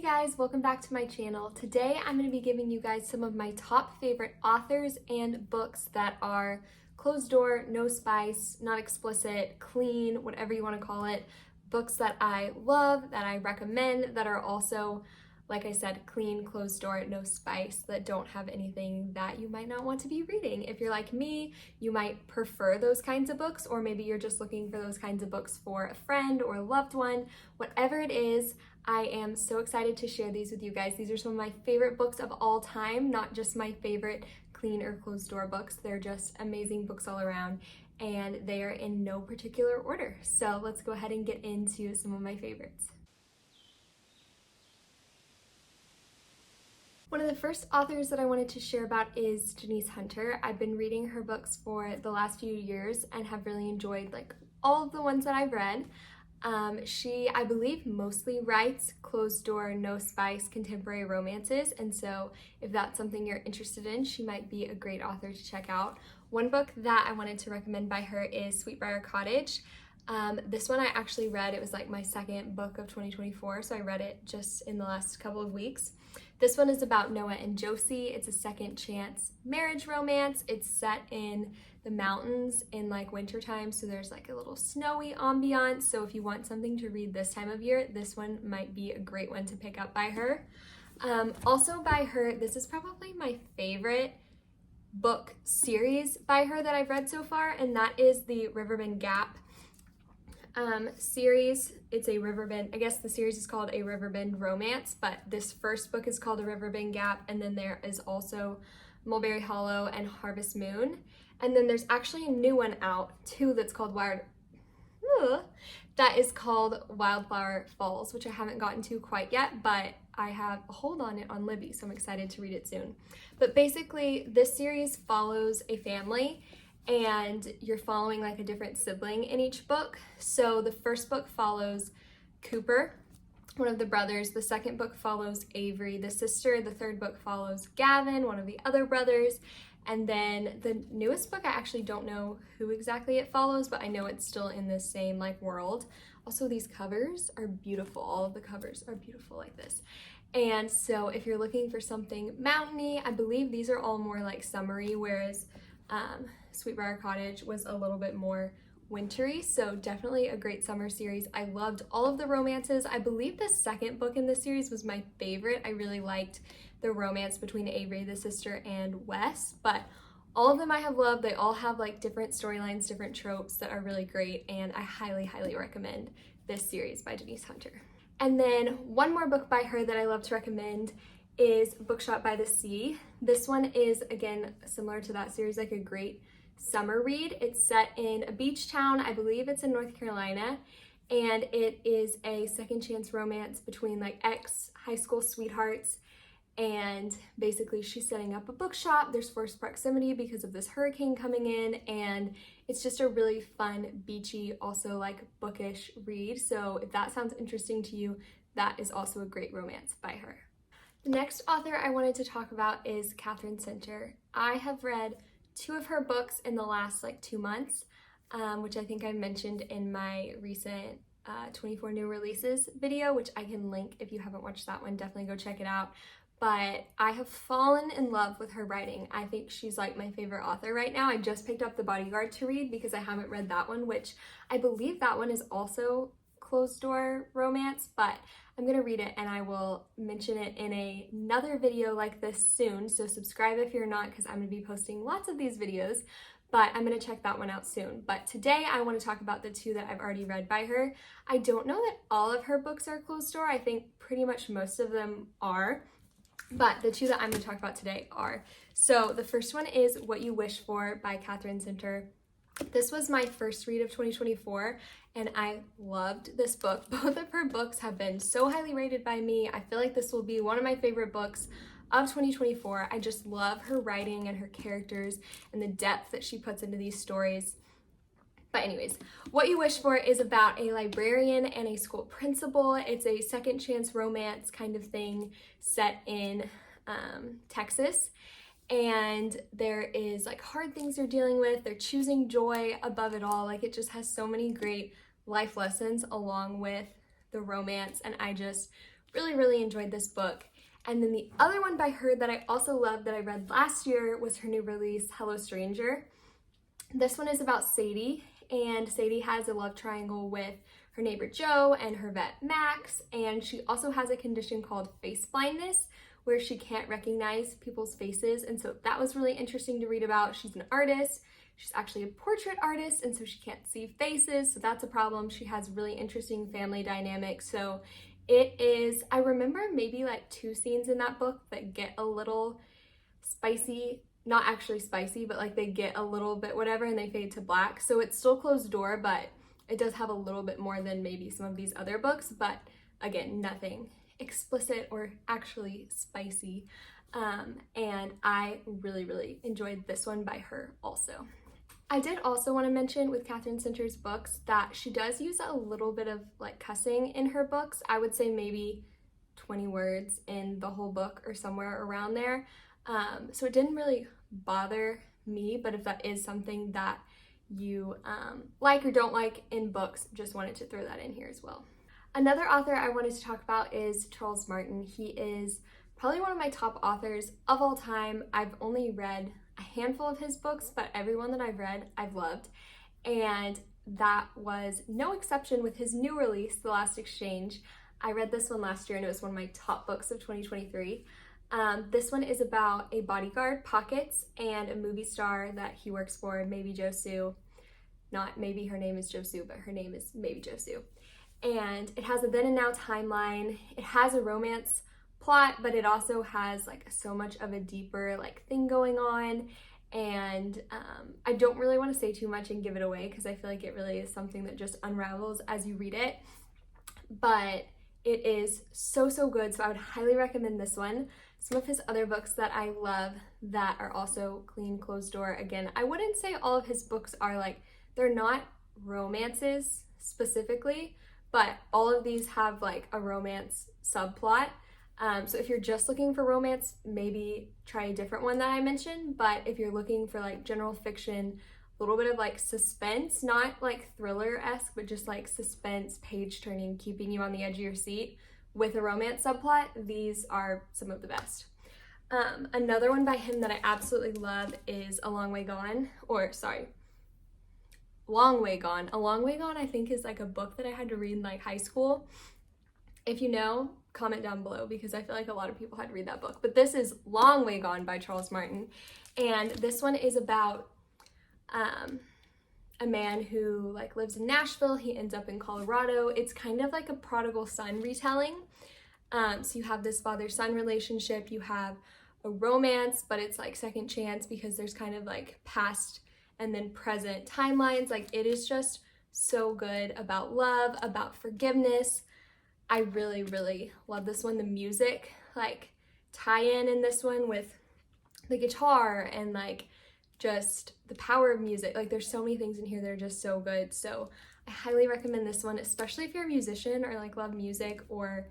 guys, welcome back to my channel. Today I'm going to be giving you guys some of my top favorite authors and books that are closed door, no spice, not explicit, clean, whatever you want to call it. Books that I love, that I recommend, that are also, like I said, clean, closed door, no spice, that don't have anything that you might not want to be reading. If you're like me, you might prefer those kinds of books, or maybe you're just looking for those kinds of books for a friend or a loved one. Whatever it is, I am so excited to share these with you guys. These are some of my favorite books of all time, not just my favorite clean or closed door books. They're just amazing books all around, and they are in no particular order. So let's go ahead and get into some of my favorites. One of the first authors that I wanted to share about is Denise Hunter. I've been reading her books for the last few years and have really enjoyed all of the ones that I've read. She, I believe, mostly writes closed door, no spice contemporary romances, and so if that's something you're interested in, she might be a great author to check out. One book that I wanted to recommend by her is Sweetbriar Cottage. This one I actually read. It was like my second book of 2024, so I read it just in the last couple of weeks. This one is about Noah and Josie. It's a second chance marriage romance. It's set in the mountains in wintertime, so there's a little snowy ambiance. So if you want something to read this time of year, this one might be a great one to pick up by her. Also by her, this is probably my favorite book series by her that I've read so far, and that is the Riverbend Gap series. It's a Riverbend, I guess the series is called A Riverbend Romance, but this first book is called A Riverbend Gap, and then there is also Mulberry Hollow and Harvest Moon. And then there's actually a new one out too that's called Wildflower Falls, which I haven't gotten to quite yet, but I have a hold on it on Libby, so I'm excited to read it soon. But basically, this series follows a family, and you're following a different sibling in each book. So the first book follows Cooper, one of the brothers. The second book follows Avery, the sister. The third book follows Gavin, one of the other brothers. And then the newest book, I actually don't know who exactly it follows, but I know it's still in the same world. Also, these covers are beautiful. All of the covers are beautiful like this. And so if you're looking for something mountainy, I believe these are all more summery, whereas Sweetbriar Cottage was a little bit more wintry, so definitely a great summer series. I loved all of the romances. I believe the second book in this series was my favorite. I really liked the romance between Avery, the sister, and Wes, but all of them I have loved. They all have different storylines, different tropes that are really great, and I highly, highly recommend this series by Denise Hunter. And then one more book by her that I love to recommend is Bookshop by the Sea. This one is, again, similar to that series, a great summer read. It's set in a beach town. I believe it's in North Carolina, and it is a second chance romance between ex-high school sweethearts, and basically she's setting up a bookshop. There's forced proximity because of this hurricane coming in, and it's just a really fun, beachy, also bookish read. So if that sounds interesting to you, that is also a great romance by her. The next author I wanted to talk about is Katherine Center. I have read 2 of her books in the last 2 months, which I think I mentioned in my recent 24 new releases video, which I can link if you haven't watched that one. Definitely go check it out. But I have fallen in love with her writing. I think she's my favorite author right now. I just picked up The Bodyguard to read because I haven't read that one, which I believe that one is also closed door romance, but I'm gonna read it and I will mention it in another video like this soon. So subscribe if you're not, because I'm gonna be posting lots of these videos, but I'm gonna check that one out soon. But today I want to talk about the 2 that I've already read by her. I don't know that all of her books are closed door. I think pretty much most of them are, but the 2 that I'm gonna talk about today are. So the first one is What You Wish For by Katherine Center. This was my first read of 2024, and I loved this book. Both of her books have been so highly rated by me. I feel like this will be one of my favorite books of 2024. I just love her writing and her characters and the depth that she puts into these stories. But anyways, What You Wish For is about a librarian and a school principal. It's a second chance romance kind of thing set in Texas. And there is hard things they're dealing with. They're choosing joy above it all. It just has so many great life lessons along with the romance, and I just really enjoyed this book. And then the other one by her that I also loved that I read last year was her new release, Hello Stranger. This one is about Sadie, and Sadie has a love triangle with her neighbor Joe and her vet Max, and she also has a condition called face blindness where she can't recognize people's faces, and so that was really interesting to read about. She's an artist. She's actually a portrait artist, and so she can't see faces, so that's a problem. She has really interesting family dynamics. So it is, I remember maybe like 2 scenes in that book that get a little spicy, not actually spicy, but like they get a little bit whatever and they fade to black. So it's still closed door, but it does have a little bit more than maybe some of these other books, but again, nothing explicit or actually spicy. And I really enjoyed this one by her also. I did also want to mention with Katherine Center's books that she does use a little bit of like cussing in her books. I would say maybe 20 words in the whole book or somewhere around there. So it didn't really bother me, but if that is something that you like or don't like in books, just wanted to throw that in here as well. Another author I wanted to talk about is Charles Martin. He is probably one of my top authors of all time. I've only read a handful of his books, but everyone that I've read, I've loved. And that was no exception with his new release, The Last Exchange. I read this one last year and it was one of my top books of 2023. This one is about a bodyguard, Pockets, and a movie star that he works for, Maybe Josu. Not maybe her name is Josu, but her name is Maybe Josu. And it has a then and now timeline. It has a romance plot, but it also has like so much of a deeper like thing going on. And I don't really want to say too much and give it away because I feel like it really is something that just unravels as you read it. But it is so good, so I would highly recommend this one. Some of his other books that I love that are also clean, closed door. Again, I wouldn't say all of his books are like, they're not romances specifically, but all of these have like a romance subplot. So if you're just looking for romance, maybe try a different one that I mentioned. But if you're looking for like general fiction, a little bit of like suspense, not like thriller-esque, but just like suspense, page turning, keeping you on the edge of your seat with a romance subplot, these are some of the best. Another one by him that I absolutely love is A Long Way Gone, Long Way Gone. A Long Way Gone I think is like a book that I had to read in like high school. If you know, comment down below because I feel like a lot of people had to read that book. But this is Long Way Gone by Charles Martin. And this one is about a man who like lives in Nashville. He ends up in Colorado. It's kind of like a prodigal son retelling. So you have this father-son relationship. You have a romance, but it's like second chance because there's kind of like past and then present timelines. Like it is just so good about love, about forgiveness. I really love this one. The music, like tie-in in this one with the guitar and like just the power of music. Like there's so many things in here that are just so good. So I highly recommend this one, especially if you're a musician or like love music or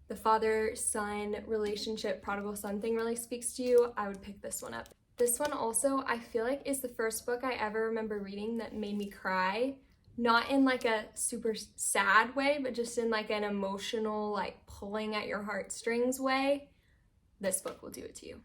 the father-son relationship, prodigal son thing really speaks to you. I would pick this one up. This one also, I feel like is the first book I ever remember reading that made me cry. Not in like a super sad way, but just in like an emotional, like pulling at your heartstrings way. This book will do it to you.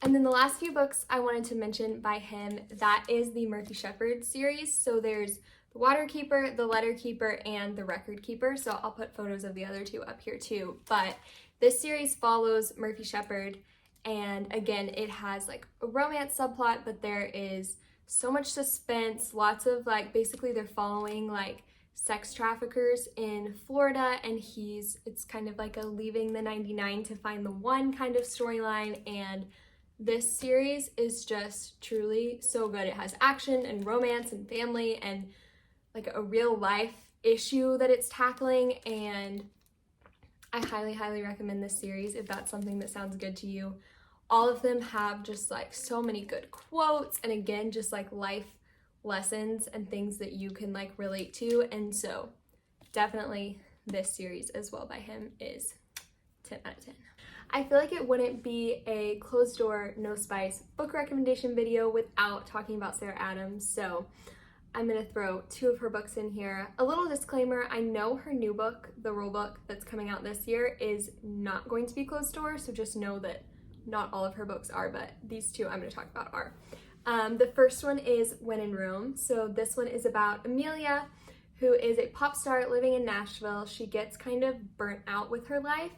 And then the last few books I wanted to mention by him, that is the Murphy Shepherd series. So there's The Water Keeper, The Letter Keeper, and The Record Keeper. So I'll put photos of the other two up here too. But this series follows Murphy Shepherd. And again, it has like a romance subplot, but there is so much suspense, lots of like, basically they're following like sex traffickers in Florida, and it's kind of like a leaving the 99 to find the one kind of storyline. And this series is just truly so good. It has action and romance and family and like a real life issue that it's tackling, and I highly recommend this series if that's something that sounds good to you. All of them have just like so many good quotes, and again, just like life lessons and things that you can like relate to. And so definitely this series as well by him is 10 out of 10. I feel like it wouldn't be a closed door, no spice book recommendation video without talking about Sarah Adams. So I'm gonna throw 2 of her books in here. A little disclaimer, I know her new book, the rule book that's coming out this year, is not going to be closed door, so just know that not all of her books are, but these 2 I'm gonna talk about are. The first one is When in Rome. So this one is about Amelia, who is a pop star living in Nashville. She gets kind of burnt out with her life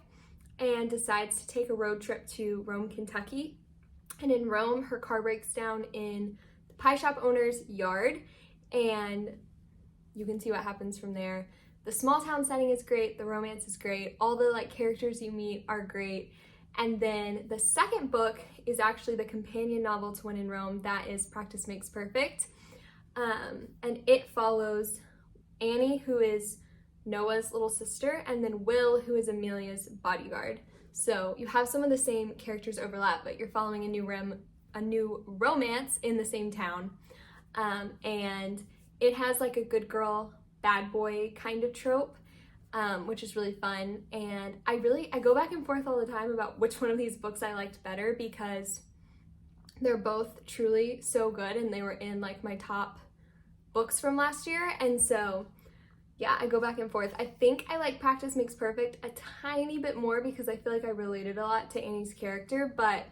and decides to take a road trip to Rome, Kentucky. And in Rome, her car breaks down in the pie shop owner's yard, and you can see what happens from there. The small town setting is great, the romance is great, all the like characters you meet are great. And then the second book is actually the companion novel to When in Rome, that is Practice Makes Perfect. And it follows Annie, who is Noah's little sister, and then Will, who is Amelia's bodyguard. So you have some of the same characters overlap, but you're following a new romance in the same town. And it has like a good girl, bad boy kind of trope, which is really fun. And I go back and forth all the time about which one of these books I liked better, because they're both truly so good and they were in like my top books from last year. And so yeah, I go back and forth. I think I like Practice Makes Perfect a tiny bit more because I feel like I related a lot to Annie's character, but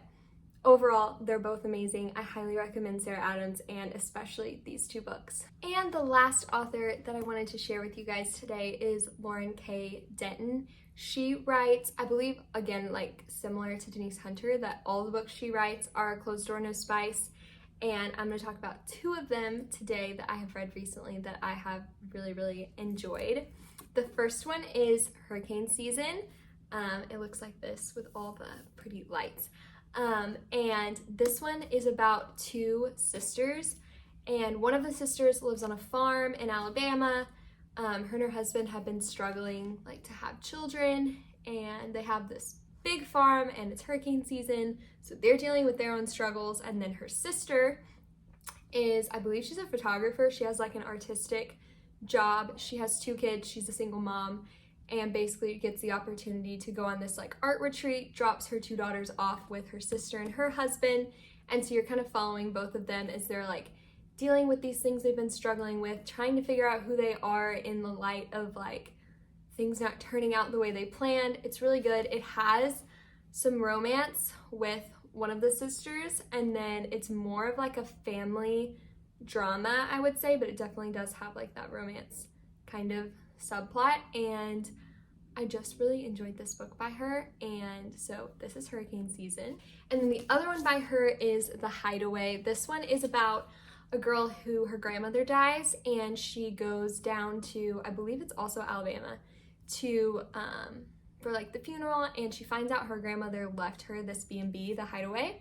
overall, they're both amazing. I highly recommend Sarah Adams and especially these 2 books. And the last author that I wanted to share with you guys today is Lauren K. Denton. She writes, I believe, again, like similar to Denise Hunter, that all the books she writes are Closed Door, No Spice. And I'm going to talk about 2 of them today that I have read recently that I have really, really enjoyed. The first one is Hurricane Season. It looks like this with all the pretty lights. And this one is about 2 sisters, and one of the sisters lives on a farm in Alabama. Her and her husband have been struggling like to have children, and they have this big farm and it's hurricane season, so they're dealing with their own struggles. And then her sister is, I believe she's a photographer. She has like an artistic job. She has 2 kids. She's a single mom, and basically gets the opportunity to go on this like art retreat, drops her 2 daughters off with her sister and her husband. And so you're kind of following both of them as they're like dealing with these things they've been struggling with, trying to figure out who they are in the light of like things not turning out the way they planned. It's really good. It has some romance with one of the sisters, and then it's more of like a family drama, I would say, but it definitely does have like that romance kind of subplot. And I just really enjoyed this book by her, and so this is Hurricane Season. And then the other one by her is The Hideaway. This one is about a girl who her grandmother dies, and she goes down to, I believe it's also Alabama, to for like the funeral, and she finds out her grandmother left her this B&B, The Hideaway,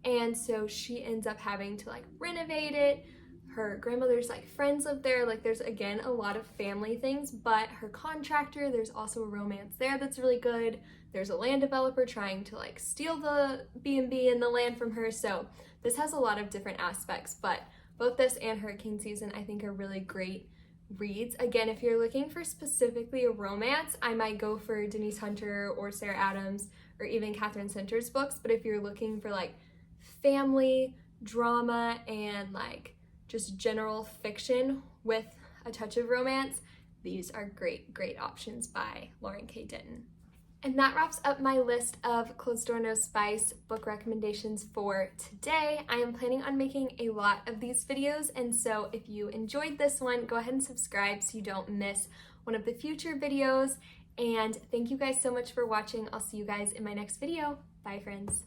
and so she ends up having to like renovate it. Her grandmother's like friends live there, like there's again a lot of family things, but her contractor, there's also a romance there that's really good. There's a land developer trying to like steal the B&B and the land from her, so this has a lot of different aspects, but both this and Hurricane Season I think are really great reads. Again, if you're looking for specifically a romance, I might go for Denise Hunter or Sarah Adams or even Katherine Center's books, but if you're looking for like family drama and like just general fiction with a touch of romance, these are great options by Lauren K. Denton. And that wraps up my list of Closed Door, No Spice book recommendations for today. I am planning on making a lot of these videos, and so if you enjoyed this one, go ahead and subscribe so you don't miss one of the future videos. And thank you guys so much for watching. I'll see you guys in my next video. Bye, friends.